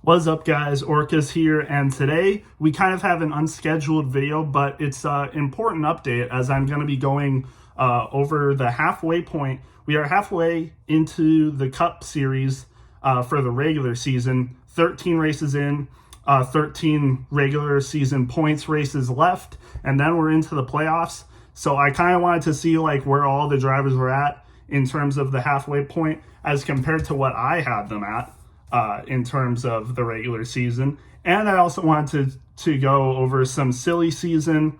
What's up, guys? Orcas here, and today we kind of have an unscheduled video, but it's an important update as I'm going to be going over the halfway point. We are halfway into the Cup Series for the regular season, 13 races in, 13 regular season points races left, and then we're into the playoffs. So I kind of wanted to see like where all the drivers were at in terms of the halfway point as compared to what I had them at. In terms of the regular season. And I also wanted to go over some silly season,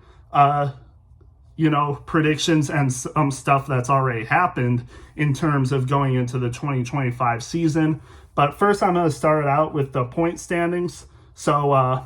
predictions and some stuff that's already happened in terms of going into the 2025 season. But first, I'm going to start out with the point standings. So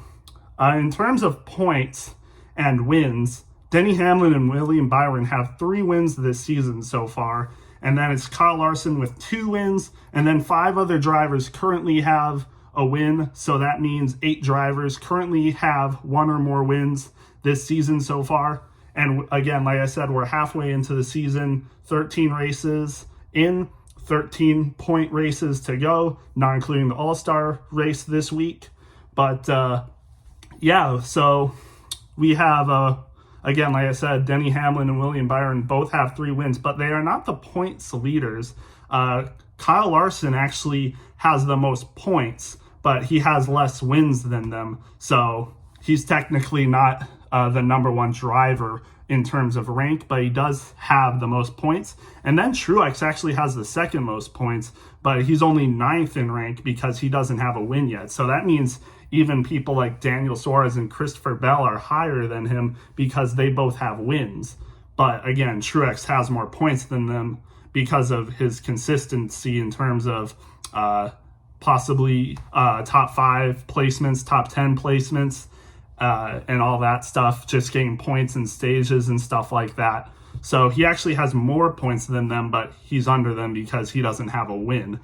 in terms of points and wins, Denny Hamlin and William Byron have 3 wins this season so far. And then it's Kyle Larson with 2 wins. And then 5 other drivers currently have a win. So that means 8 drivers currently have 1 or more wins this season so far. And again, like I said, we're halfway into the season, 13 races in, 13 point races to go, not including the All-Star race this week. But so we have again, like I said, Denny Hamlin and William Byron both have 3 wins, but they are not the points leaders. Kyle Larson actually has the most points, but he has less wins than them. So he's technically not the number 1 driver in terms of rank, but he does have the most points. And then Truex actually has the second most points, but he's only 9th in rank because he doesn't have a win yet. So that means even people like Daniel Suarez and Christopher Bell are higher than him because they both have wins. But again, Truex has more points than them because of his consistency in terms of possibly top 5 placements, top 10 placements, and all that stuff, just getting points and stages and stuff like that. So he actually has more points than them, but he's under them because he doesn't have a win.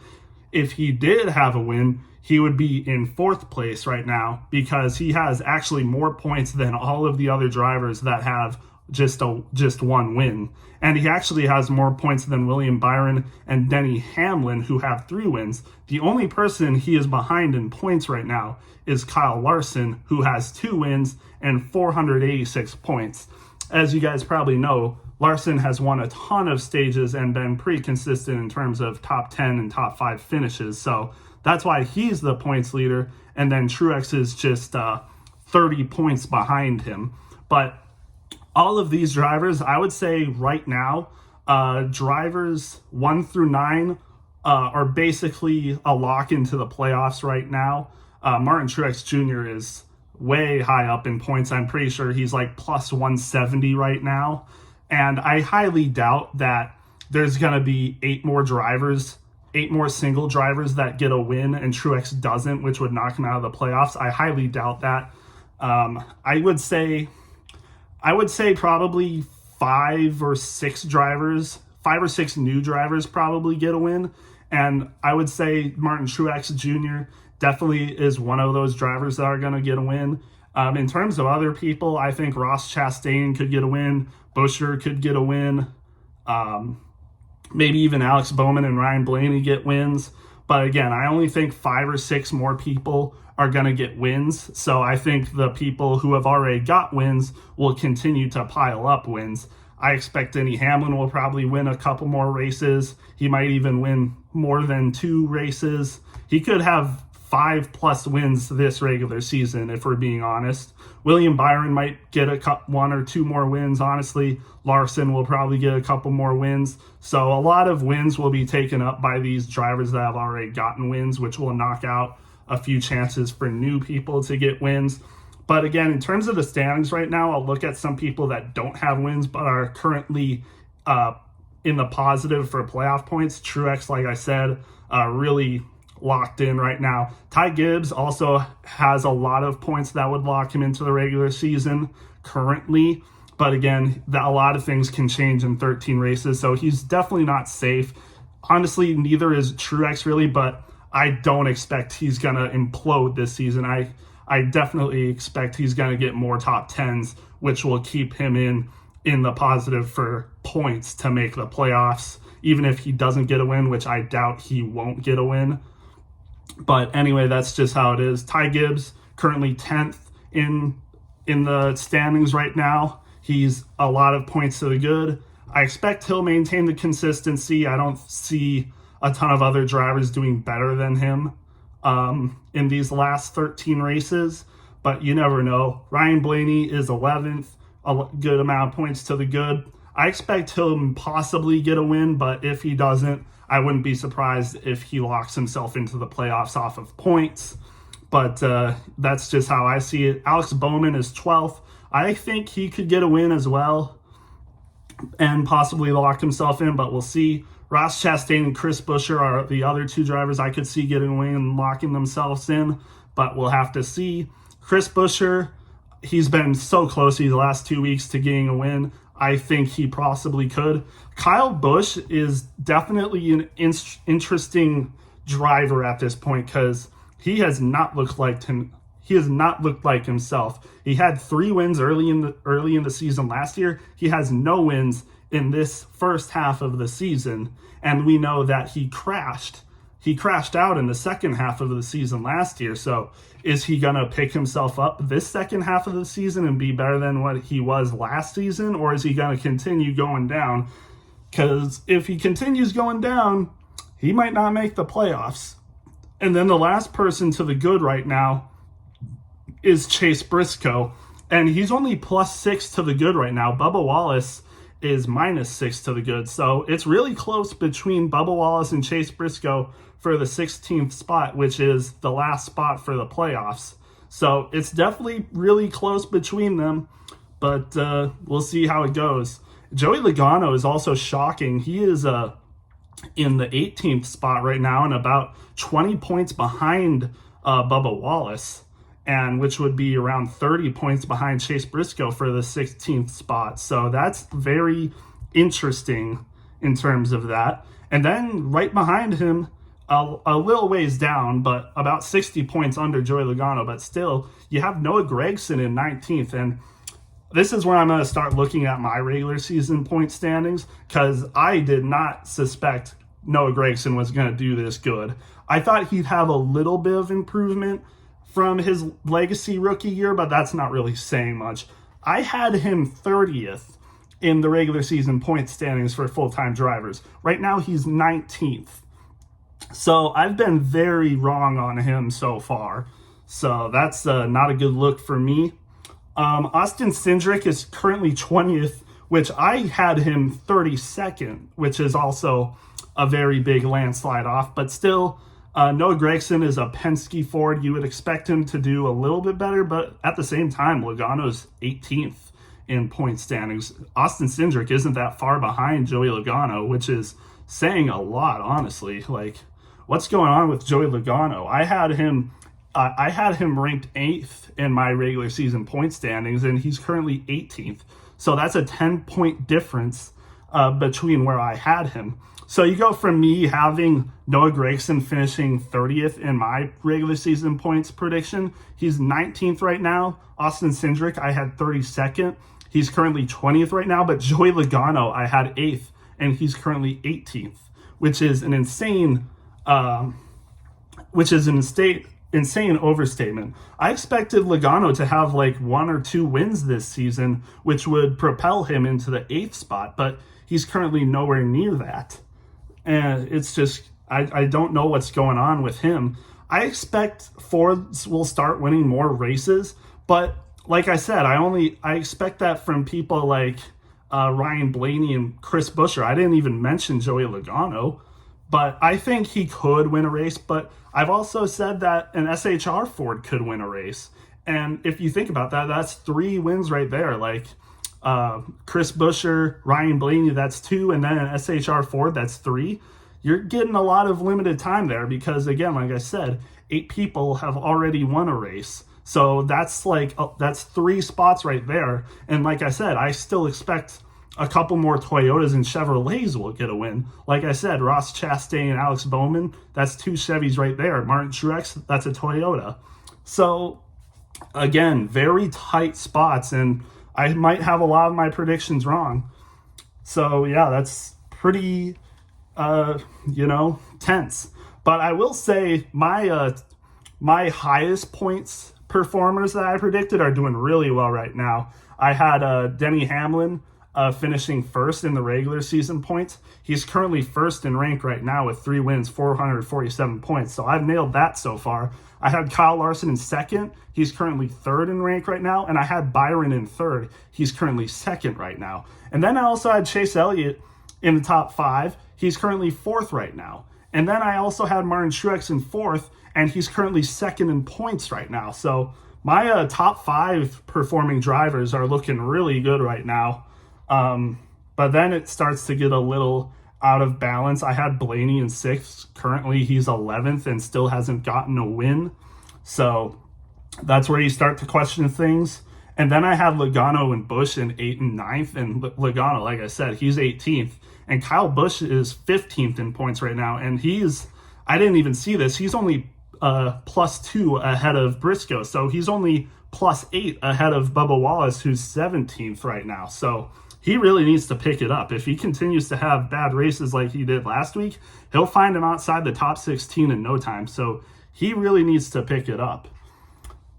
If he did have a win, he would be in 4th place right now because he has actually more points than all of the other drivers that have just 1 win. And he actually has more points than William Byron and Denny Hamlin, who have 3 wins. The only person he is behind in points right now is Kyle Larson, who has 2 wins and 486 points. As you guys probably know, Larson has won a ton of stages and been pretty consistent in terms of top 10 and top 5 finishes. So that's why he's the points leader. And then Truex is just 30 points behind him. But all of these drivers, I would say right now, drivers 1 through 9 are basically a lock into the playoffs right now. Martin Truex Jr. is way high up in points. I'm pretty sure he's like plus 170 right now. And I highly doubt that there's going to be 8 more single drivers that get a win and Truex doesn't, which would knock him out of the playoffs. I highly doubt that. I would say probably 5 or 6 new drivers probably get a win. And I would say Martin Truex Jr. definitely is one of those drivers that are going to get a win. In terms of other people, I think Ross Chastain could get a win. Buescher could get a win. Maybe even Alex Bowman and Ryan Blaney get wins. But again, I only think 5 or 6 more people are going to get wins. So I think the people who have already got wins will continue to pile up wins. I expect Denny Hamlin will probably win a couple more races. He might even win more than 2 races. He could have 5+ wins this regular season, if we're being honest. William Byron might get 1 or 2 more wins, honestly. Larson will probably get a couple more wins. So a lot of wins will be taken up by these drivers that have already gotten wins, which will knock out a few chances for new people to get wins. But again, in terms of the standings right now, I'll look at some people that don't have wins but are currently in the positive for playoff points. Truex, like I said, really locked in right now. Ty Gibbs also has a lot of points that would lock him into the regular season currently. But again, a lot of things can change in 13 races, so he's definitely not safe. Honestly, neither is Truex really, but I don't expect he's going to implode this season. I definitely expect he's going to get more top 10s, which will keep him in the positive for points to make the playoffs, even if he doesn't get a win, which I doubt he won't get a win. But anyway, that's just how it is. Ty Gibbs currently 10th in the standings right now. He's a lot of points to the good. I expect he'll maintain the consistency. I don't see a ton of other drivers doing better than him in these last 13 races, but you never know. Ryan Blaney is 11th, a good amount of points to the good. I expect he'll possibly get a win, but if he doesn't, I wouldn't be surprised if he locks himself into the playoffs off of points. But that's just how I see it. Alex Bowman is 12th. I think he could get a win as well and possibly lock himself in, but we'll see. Ross Chastain and Chris Buescher are the other two drivers I could see getting a win and locking themselves in, but we'll have to see. Chris Buescher, he's been so close these last 2 weeks to getting a win. I think he possibly could. Kyle Busch is definitely an interesting driver at this point because he has not looked like him. He has not looked like himself. He had 3 wins early in the season last year. He has no wins in this first half of the season, and we know that he crashed. He crashed out in the second half of the season last year. So is he going to pick himself up this second half of the season and be better than what he was last season? Or is he going to continue going down? Because if he continues going down, he might not make the playoffs. And then the last person to the good right now is Chase Briscoe. And he's only +6 to the good right now. Bubba Wallace is -6 to the good. So it's really close between Bubba Wallace and Chase Briscoe for the 16th spot, which is the last spot for the playoffs. So it's definitely really close between them, but we'll see how it goes. Joey Logano is also shocking. He is in the 18th spot right now and about 20 points behind Bubba Wallace, and which would be around 30 points behind Chase Briscoe for the 16th spot. So that's very interesting in terms of that. And then right behind him, a little ways down, but about 60 points under Joey Logano, but still, you have Noah Gragson in 19th. And this is where I'm going to start looking at my regular season point standings, because I did not suspect Noah Gragson was going to do this good. I thought he'd have a little bit of improvement from his legacy rookie year, but that's not really saying much. I had him 30th in the regular season point standings for full-time drivers. Right now, he's 19th. So I've been very wrong on him so far. So that's not a good look for me. Austin Cindric is currently 20th, which I had him 32nd, which is also a very big landslide off. But still, Noah Gragson is a Penske Ford. You would expect him to do a little bit better, but at the same time, Logano's 18th in point standings. Austin Cindric isn't that far behind Joey Logano, which is saying a lot, honestly. Like, what's going on with Joey Logano? I had him ranked 8th in my regular season point standings, and he's currently 18th. So that's a 10-point difference between where I had him. So you go from me having Noah Gragson finishing 30th in my regular season points prediction. He's 19th right now. Austin Cindric, I had 32nd. He's currently 20th right now. But Joey Logano, I had 8th, and he's currently 18th, which is an insane overstatement. I expected Logano to have like 1 or 2 wins this season, which would propel him into the 8th spot, but he's currently nowhere near that. And it's just, I don't know what's going on with him. I expect Fords will start winning more races, but like I said, I expect that from people like Ryan Blaney and Chris Buescher. I didn't even mention Joey Logano, but I think he could win a race. But I've also said that an SHR Ford could win a race. And if you think about that, that's 3 wins right there. Like Chris Buescher, Ryan Blaney, that's 2, and then an SHR Ford, that's 3. You're getting a lot of limited time there because, again, like I said, 8 people have already won a race. So that's that's 3 spots right there. And like I said, I still expect a couple more Toyotas and Chevrolets will get a win. Like I said, Ross Chastain and Alex Bowman, that's 2 Chevys right there. Martin Truex, that's a Toyota. So again, very tight spots, and I might have a lot of my predictions wrong. So yeah, that's pretty, tense. But I will say my highest points performers that I predicted are doing really well right now. I had Denny Hamlin finishing first in the regular season points. He's currently first in rank right now with 3 wins, 447 points. So I've nailed that so far. I had Kyle Larson in second. He's currently third in rank right now. And I had Byron in third. He's currently second right now. And then I also had Chase Elliott in the top 5. He's currently fourth right now. And then I also had Martin Truex in fourth, and he's currently second in points right now. So my top 5 performing drivers are looking really good right now. But then it starts to get a little out of balance. I had Blaney in 6th. Currently, he's 11th and still hasn't gotten a win. So that's where you start to question things. And then I had Logano and Busch in 8th and 9th. And Logano, like I said, he's 18th. And Kyle Busch is 15th in points right now. And I didn't even see this. He's only +2 ahead of Briscoe. So he's only +8 ahead of Bubba Wallace, who's 17th right now. So he really needs to pick it up. If he continues to have bad races like he did last week, he'll find him outside the top 16 in no time. So he really needs to pick it up.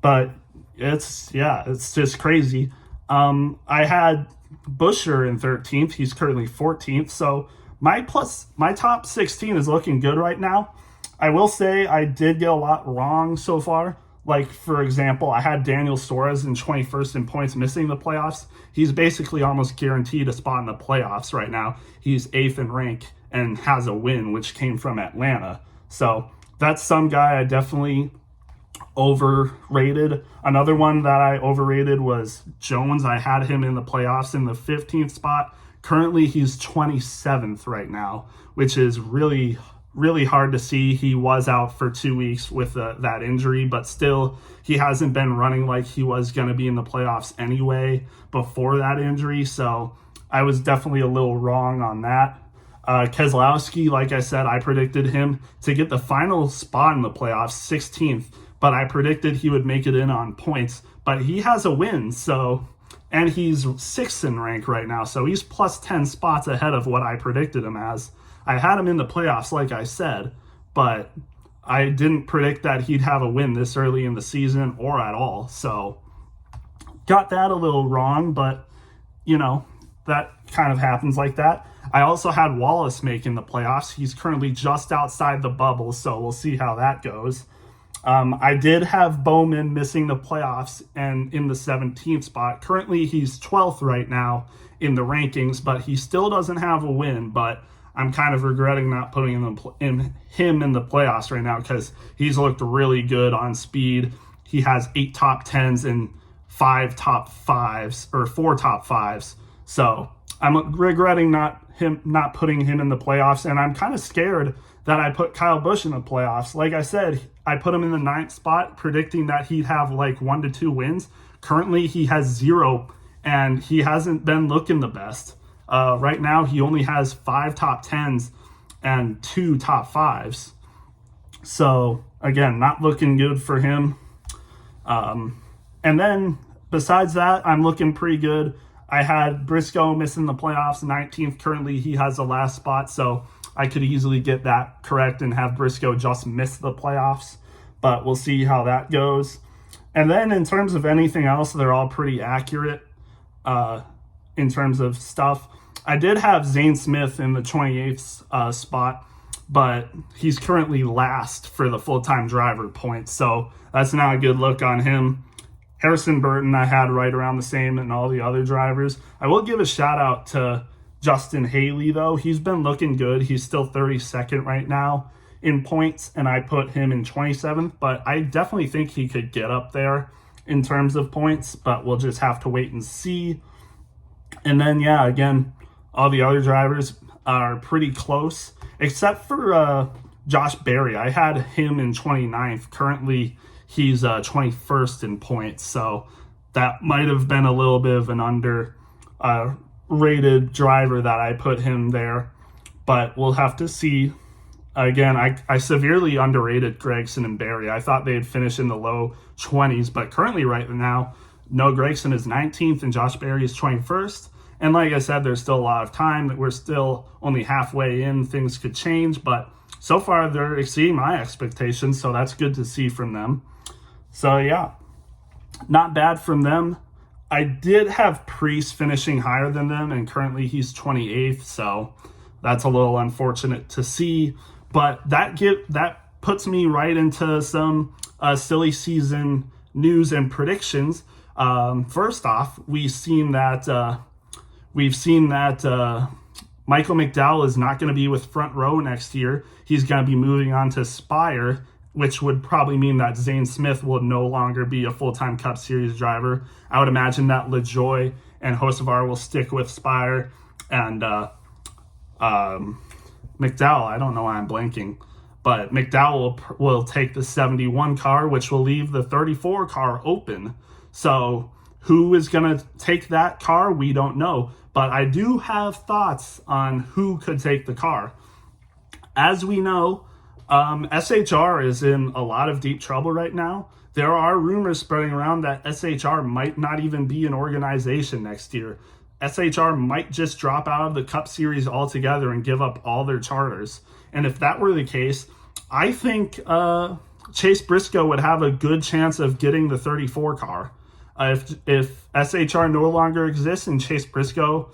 But it's just crazy. I had Buescher in 13th. He's currently 14th. So my top 16 is looking good right now. I will say I did get a lot wrong so far. Like, for example, I had Daniel Suarez in 21st in points, missing the playoffs. He's basically almost guaranteed a spot in the playoffs right now. He's 8th in rank and has a win, which came from Atlanta. So that's some guy I definitely overrated. Another one that I overrated was Jones. I had him in the playoffs in the 15th spot. Currently, he's 27th right now, which is really hard to see. He was out for 2 weeks with that injury, but still, he hasn't been running like he was going to be in the playoffs anyway before that injury. So I was definitely a little wrong on that. Keselowski, like I said, I predicted him to get the final spot in the playoffs, 16th, but I predicted he would make it in on points. But he has a win, and he's 6th in rank right now, so he's +10 spots ahead of what I predicted him as. I had him in the playoffs, like I said, but I didn't predict that he'd have a win this early in the season or at all. So got that a little wrong, but, that kind of happens like that. I also had Wallace making the playoffs. He's currently just outside the bubble, so we'll see how that goes. I did have Bowman missing the playoffs and in the 17th spot. Currently, he's 12th right now in the rankings, but he still doesn't have a win, but I'm kind of regretting not putting him in the playoffs right now because he's looked really good on speed. He has 8 top 10s and 4 top 5s. So I'm regretting not putting him in the playoffs, and I'm kind of scared that I put Kyle Busch in the playoffs. Like I said, I put him in the 9th spot, predicting that he'd have like 1 to 2 wins. Currently, he has 0, and he hasn't been looking the best. Right now, he only has 5 top 10s and 2 top 5s. So, again, not looking good for him. And then, besides that, I'm looking pretty good. I had Briscoe missing the playoffs, 19th. Currently, he has the last spot, so I could easily get that correct and have Briscoe just miss the playoffs. But we'll see how that goes. And then, in terms of anything else, they're all pretty accurate in terms of stuff. I did have Zane Smith in the 28th spot, but he's currently last for the full-time driver points, so that's not a good look on him. Harrison Burton I had right around the same, and all the other drivers. I will give a shout-out to Justin Haley, though. He's been looking good. He's still 32nd right now in points, and I put him in 27th, but I definitely think he could get up there in terms of points, but we'll just have to wait and see. And then, again, all the other drivers are pretty close, except for Josh Berry. I had him in 29th. Currently, he's 21st in points, so that might have been a little bit of an underrated driver that I put him there, but we'll have to see. Again, I severely underrated Gragson and Berry. I thought they'd finish in the low 20s, but currently right now, Noah Gragson is 19th and Josh Berry is 21st. And like I said, there's still a lot of time, that we're still only halfway in. Things could change, but so far they're exceeding my expectations, so that's good to see from them. So yeah, not bad from them. I did have Priest finishing higher than them, and currently he's 28th, so that's a little unfortunate to see. But that puts me right into some silly season news and predictions. First off, we've seen that Michael McDowell is not going to be with Front Row next year. He's going to be moving on to Spire, which would probably mean that Zane Smith will no longer be a full-time Cup Series driver. I would imagine that LaJoie and Hocevar will stick with Spire, and McDowell, I don't know why I'm blanking, but McDowell will take the 71 car, which will leave the 34 car open. So who is going to take that car? We don't know. But I do have thoughts on who could take the car. As we know, SHR is in a lot of deep trouble right now. There are rumors spreading around that SHR might not even be an organization next year. SHR might just drop out of the Cup Series altogether and give up all their charters. And if that were the case, I think Chase Briscoe would have a good chance of getting the 34 car. If SHR no longer exists and Chase Briscoe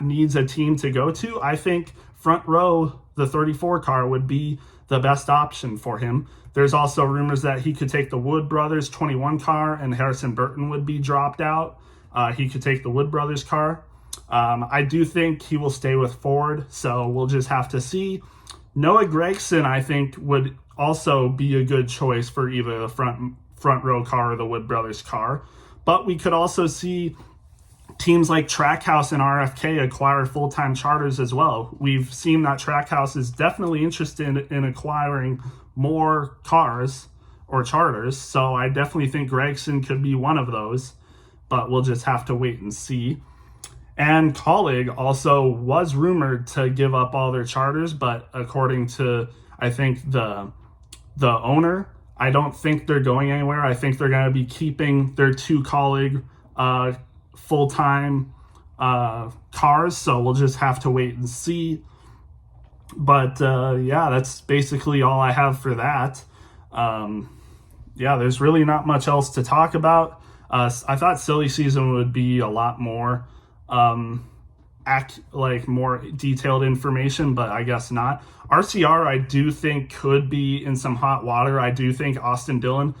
needs a team to go to, I think Front Row, the 34 car, would be the best option for him. There's also rumors that he could take the Wood Brothers 21 car and Harrison Burton would be dropped out. He could take the Wood Brothers car. I do think he will stay with Ford, so we'll just have to see. Noah Gragson, I think, would also be a good choice for either the front row car or the Wood Brothers car. But we could also see teams like Trackhouse and RFK acquire full-time charters as well. We've seen that Trackhouse is definitely interested in acquiring more cars or charters, so I definitely think Gregson could be one of those, but we'll just have to wait and see. And Colleague also was rumored to give up all their charters, but according to, I think, the owner, I don't think they're going anywhere. I think they're going to be keeping their two Colleague full-time cars, so we'll just have to wait and see. But yeah, that's basically all I have for that. Yeah, there's really not much else to talk about. I thought silly season would be a lot more more detailed information, but I guess not. RCR, I do think, could be in some hot water. I do think Austin Dillon,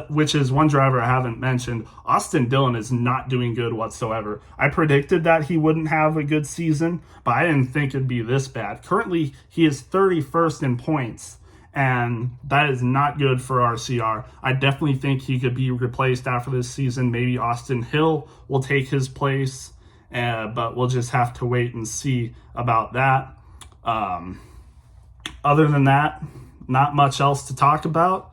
which is one driver I haven't mentioned, Austin Dillon is not doing good whatsoever. I predicted that he wouldn't have a good season, but I didn't think it'd be this bad. Currently, he is 31st in points, and that is not good for RCR. I definitely think he could be replaced after this season. Maybe Austin Hill will take his place, but we'll just have to wait and see about that. Other than that, not much else to talk about.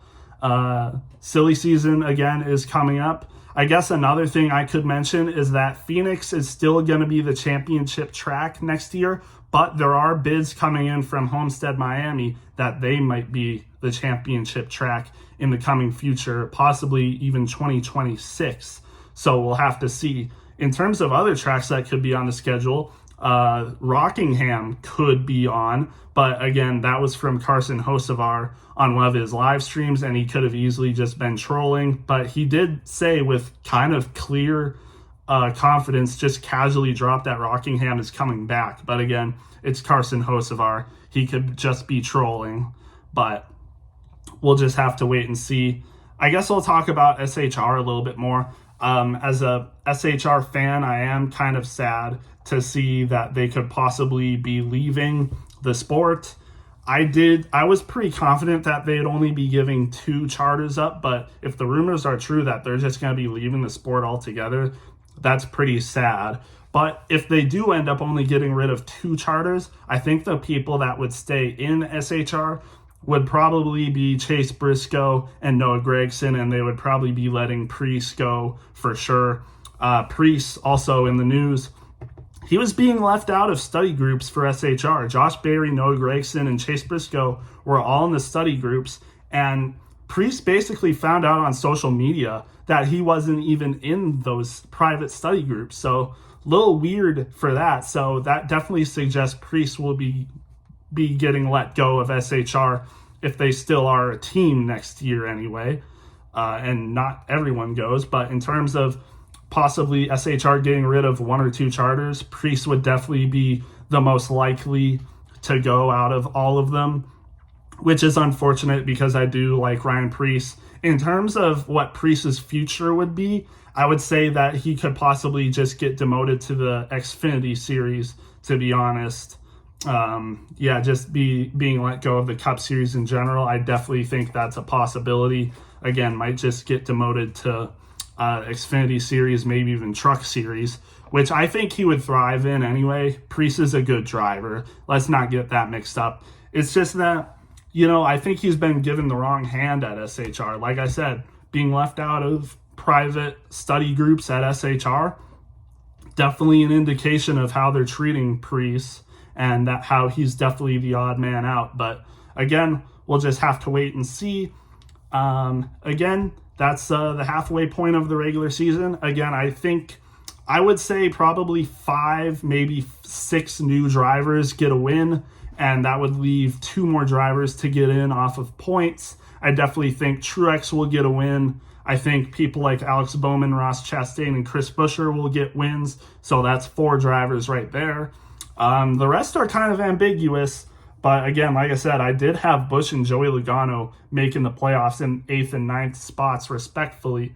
Silly season, again, is coming up. I guess another thing I could mention is that Phoenix is still going to be the championship track next year, but there are bids coming in from Homestead Miami that they might be the championship track in the coming future, possibly even 2026. So we'll have to see. In terms of other tracks that could be on the schedule, Rockingham could be on, but again, that was from Carson Hocevar on one of his live streams, and he could have easily just been trolling, but he did say with kind of clear confidence, just casually drop that Rockingham is coming back. But again, it's Carson Hocevar. He could just be trolling, but we'll just have to wait and see. I guess I'll talk about SHR a little bit more. As a SHR fan, I am kind of sad to see that they could possibly be leaving the sport. I was pretty confident that they'd only be giving 2 charters up, but if the rumors are true that they're just going to be leaving the sport altogether, that's pretty sad. But if they do end up only getting rid of 2 charters, I think the people that would stay in SHR would probably be Chase Briscoe and Noah Gragson, and they would probably be letting Priest go for sure. Priest also in the news, he was being left out of study groups for SHR. Josh Berry, Noah Gragson, and Chase Briscoe were all in the study groups, and Priest basically found out on social media that he wasn't even in those private study groups. So a little weird for that. So that definitely suggests Preece will be getting let go of SHR if they still are a team next year anyway. And not everyone goes, but in terms of possibly SHR getting rid of one or two charters, Preece would definitely be the most likely to go out of all of them, which is unfortunate because I do like Ryan Preece. In terms of what Preece's future would be, I would say that he could possibly just get demoted to the Xfinity series, to be honest. Just being let go of the Cup series in general. I definitely think that's a possibility. Again, might just get demoted to Xfinity series, maybe even Truck series, which I think he would thrive in anyway. Preece is a good driver. Let's not get that mixed up. It's just that, I think he's been given the wrong hand at SHR. Like I said, being left out of private study groups at SHR, definitely an indication of how they're treating Preece and that how he's definitely the odd man out. But again, we'll just have to wait and see. Again, that's the halfway point of the regular season. Again, I would say probably 5, maybe 6 new drivers get a win, and that would leave 2 more drivers to get in off of points. I definitely think Truex will get a win. I think people like Alex Bowman, Ross Chastain, and Chris Buescher will get wins. So that's 4 drivers right there. The rest are kind of ambiguous. But again, like I said, I did have Busch and Joey Logano making the playoffs in 8th and 9th spots respectively.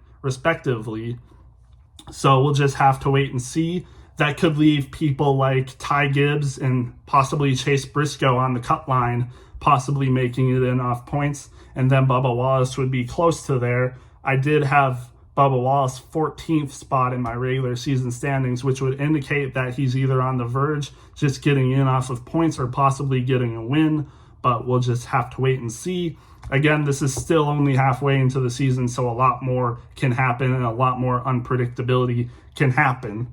So we'll just have to wait and see. That could leave people like Ty Gibbs and possibly Chase Briscoe on the cut line, possibly making it in off points. And then Bubba Wallace would be close to there. I did have Bubba Wallace 14th spot in my regular season standings, which would indicate that he's either on the verge, just getting in off of points, or possibly getting a win, but we'll just have to wait and see. Again, this is still only halfway into the season, so a lot more can happen and a lot more unpredictability can happen.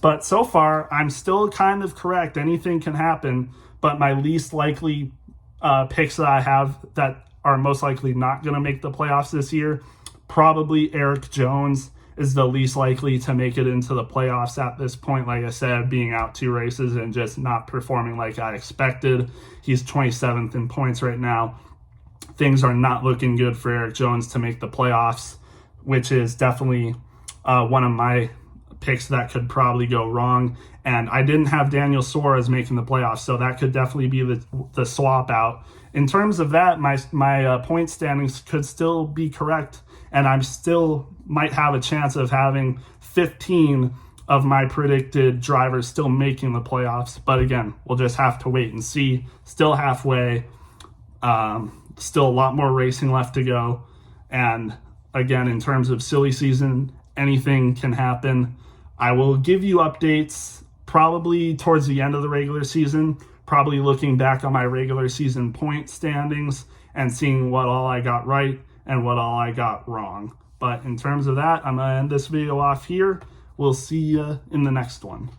But so far, I'm still kind of correct. Anything can happen, but my least likely picks that I have that are most likely not going to make the playoffs this year, probably Eric Jones is the least likely to make it into the playoffs at this point. Like I said, being out 2 races and just not performing like I expected. He's 27th in points right now. Things are not looking good for Eric Jones to make the playoffs, which is definitely one of my picks that could probably go wrong. And I didn't have Daniel Suarez making the playoffs, so that could definitely be the swap out. In terms of that, my point standings could still be correct, and I'm still might have a chance of having 15 of my predicted drivers still making the playoffs. But again, we'll just have to wait and see. Still halfway. Still a lot more racing left to go. And again, in terms of silly season, anything can happen. I will give you updates probably towards the end of the regular season, probably looking back on my regular season point standings and seeing what all I got right and what all I got wrong. But in terms of that, I'm going to end this video off here. We'll see you in the next one.